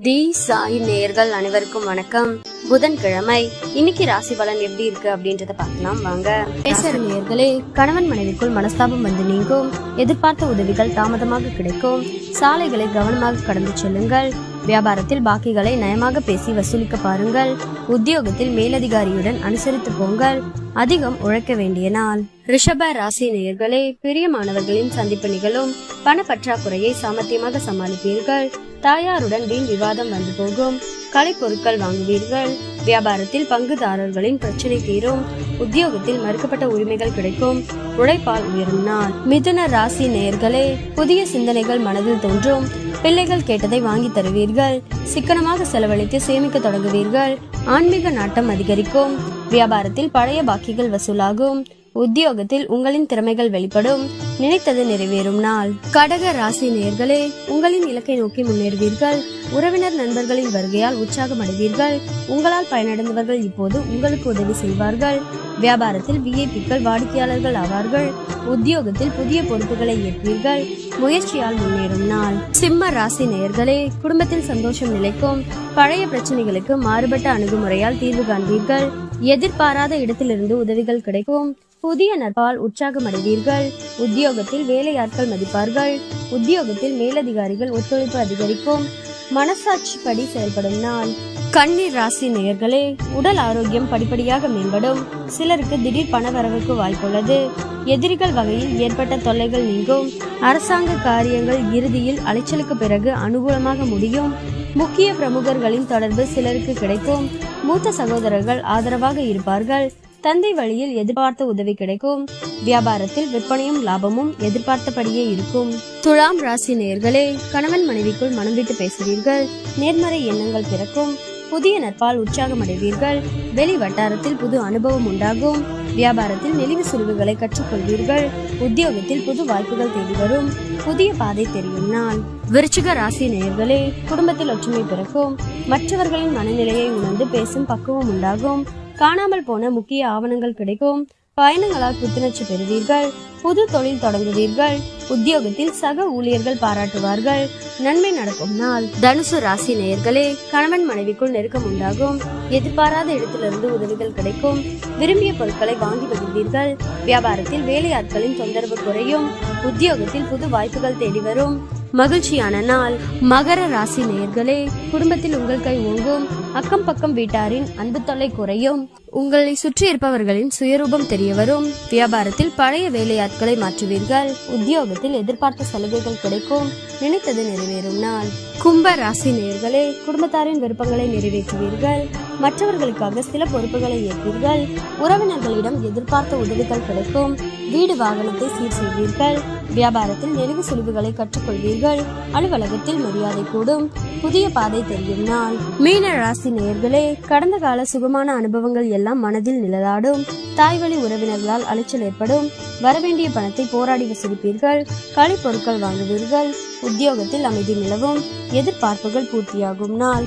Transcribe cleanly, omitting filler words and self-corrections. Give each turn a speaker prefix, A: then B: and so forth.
A: தி சாய் நேயர்கள் அனைவருக்கும் வணக்கம். புதன்கிழமை இன்னைக்கு ராசி பலன் எப்படி இருக்கு அப்படின்றத பார்க்கலாம் வாங்க. பேசுற நேயர்களே, கணவன் மனைவிக்குள் மனஸ்தாபம் வந்து நீங்கும். எதிர்பார்த்த உதவிகள் தாமதமாக கிடைக்கும். சாலைகளை கவனமாக கடந்து செல்லுங்கள். வியாபாரத்தில் பாக்கிகளை நயமாக பேசி வசூலிக்க பாருங்கள். உத்தியோகத்தில் மேலதிகாரியுடன் அனுசரித்து போங்கள். அதிகம் உழைக்க வேண்டிய நாள். ரிஷப ராசி நேயர்களே, பிரியமானவர்களின் சந்திப்பு நிகழும். பண பற்றாக்குறையை சாமர்த்தியமாக சமாளிப்பீர்கள். தாயாருடன் வீண் விவாதம் வந்து போகும். கலைப்பொருட்கள் வாங்குவீர்கள். வியாபாரத்தில் பங்குதாரர்களின் பிரச்சனை தீரும். உத்தியோகத்தில் மறுக்கப்பட்ட உரிமைகள் கிடைக்கும். உழைப்பால் உயரும் நாள். மிதுன ராசி நேயர்களே, புதிய சிந்தனைகள் மனதில் தோன்றும். பிள்ளைகள் கேட்டதை வாங்கி தருவீர்கள். சிக்கனமாக செலவழித்து சேமிக்க தொடங்குவீர்கள். ஆன்மீக நாட்டம் அதிகரிக்கும். வியாபாரத்தில் பழைய பாக்கிகள் வசூலாகும். உத்தியோகத்தில் உங்களின் திறமைகள் வெளிப்படும். நினைத்தது நிறைவேறும் நாள். கடக ராசி நேயர்களே, உங்களின் இலக்கை நோக்கி முன்னேறுவீர்கள். உறவினர் நண்பர்களின் வருகையால் உற்சாகம் அடைவீர்கள். உங்களால் பயனடைந்தவர்கள் இப்போது உங்களுக்கு உதவி செய்வார்கள். வியாபாரத்தில் விஐபிக்கள் வாடிக்கையாளர்கள் ஆவார்கள். உத்தியோகத்தில் புதிய பொறுப்புகளை ஏற்பீர்கள். முயற்சியால் முன்னேறும் நாள். சிம்ம ராசி நேயர்களே, குடும்பத்தில் சந்தோஷம் நிலைக்கும். பழைய பிரச்சனைகளுக்கு மாறுபட்ட அணுகுமுறையால் தீர்வு காண்பீர்கள். எதிர்பாராத இடத்திலிருந்து உதவிகள் கிடைக்கும். புதிய நட்பால் உற்சாகம் அடைவீர்கள். உத்தியோகத்தில் வேலையாட்கள் மதிப்பார்கள். உத்தியோகத்தில் மேலதிகாரிகள் ஒத்துழைப்பு அதிகரிக்கும். மனசாட்சி படி செயல்படும் நாள். கன்னி ராசி நேயர்களே, உடல் ஆரோக்கியம் படிப்படியாக மேம்படும். சிலருக்கு திடீர் பண வரவுக்கு வாய்ப்புள்ளது. எதிரிகள் வகையில் ஏற்பட்ட தொல்லைகள் நீங்கும். அரசாங்க காரியங்கள் இறுதியில் அலைச்சலுக்கு பிறகு அனுகூலமாக முடியும். முக்கிய பிரமுகர்களின் தொடர்பு சிலருக்கு கிடைக்கும். மூத்த சகோதரர்கள் ஆதரவாக இருப்பார்கள். தந்தை வழியில் எதிர்பார்த்த உதவி கிடைக்கும். வியாபாரத்தில் விற்பனையும் லாபமும் எதிர்பார்த்தபடியே இருக்கும். துலாம் ராசி நேயர்களே, கணவன் மனைவிக்குள் மனம் விட்டு பேசுவீர்கள். நேர்மறை எண்ணங்கள் பிறக்கும். புதிய நட்பால் உற்சாகம் அடைவீர்கள். வெளி வட்டாரத்தில் புது அனுபவம் உண்டாகும். வியாபாரத்தில் நெளிவு சுழிவுகளை கற்றுக்கொள்வீர்கள். உத்தியோகத்தில் புது வாய்ப்புகள் தேடி வரும். புதிய பாதை தெரியும் நாள். விருச்சிக ராசி நேயர்களே, குடும்பத்தில் ஒற்றுமை பிறக்கும். மற்றவர்களின் மனநிலையை உணர்ந்து பேசும் பக்குவம் உண்டாகும். காணாமல் போன முக்கிய ஆவணங்கள் கிடைக்கும். பயணங்களால் புத்துணர்ச்சி பெறுவீர்கள். புது தொழில் தொடங்குவீர்கள். உத்தியோகத்தில் சக ஊழியர்கள் பாராட்டுவார்கள். நன்மை நடக்கும் நாள். தனுசு ராசி நேயர்களே, கணவன் மனைவிக்குள் நெருக்கம் உண்டாகும். எதிர்பாராத இடத்திலிருந்து உதவிகள் கிடைக்கும். விரும்பிய பொருட்களை வாங்கி மகிழ்வீர்கள். வியாபாரத்தில் வேலையாட்களின் தொந்தரவு குறையும். உத்தியோகத்தில் புது வாய்ப்புகள் தேடி வரும். மகிழ்ச்சியான நாள். மகர ராசி நேயர்களே, குடும்பத்தில் உங்கள் கை ஓங்கும். அக்கம் பக்கம் வீட்டாரின் அன்பு தொல்லை குறையும். உங்களை சுற்றி இருப்பவர்களின் சுயரூபம் தெரிய வரும். வியாபாரத்தில் பழைய வேலையாட்களை மாற்றுவீர்கள். உத்தியோகத்தில் எதிர்பார்த்த சலுகைகள் கிடைக்கும். நினைத்தது நிறைவேறும் நாள். கும்ப ராசி நேயர்களே, குடும்பத்தாரின் விருப்பங்களை நிறைவேற்றுவீர்கள். மற்றவர்களுக்காக சில பொறுப்புகளை ஏற்பீர்கள். உறவினர்களிடம் எதிர்பார்த்த உதவிகள் கிடைக்கும். வீடு வாகனத்தை சீர் செய்வீர்கள். வியாபாரத்தில் நெளிவு சுழிவுகளை கற்றுக்கொள்வீர்கள். அலுவலகத்தில் மரியாதை கூடும். புதிய பாதை தெரியும் நாள். மீன ராசி நேயர்களே, கடந்த கால சுகமான அனுபவங்கள் எல்லாம் மனதில் நிழலாடும். தாய்வழி உறவினர்களால் அலைச்சல் ஏற்படும். வரவேண்டிய பணத்தை போராடி வசூலிப்பீர்கள். கலை பொருட்கள் வாங்குவீர்கள். உத்தியோகத்தில் அமைதி நிலவும். எதிர்பார்ப்புகள் பூர்த்தியாகும் நாள்.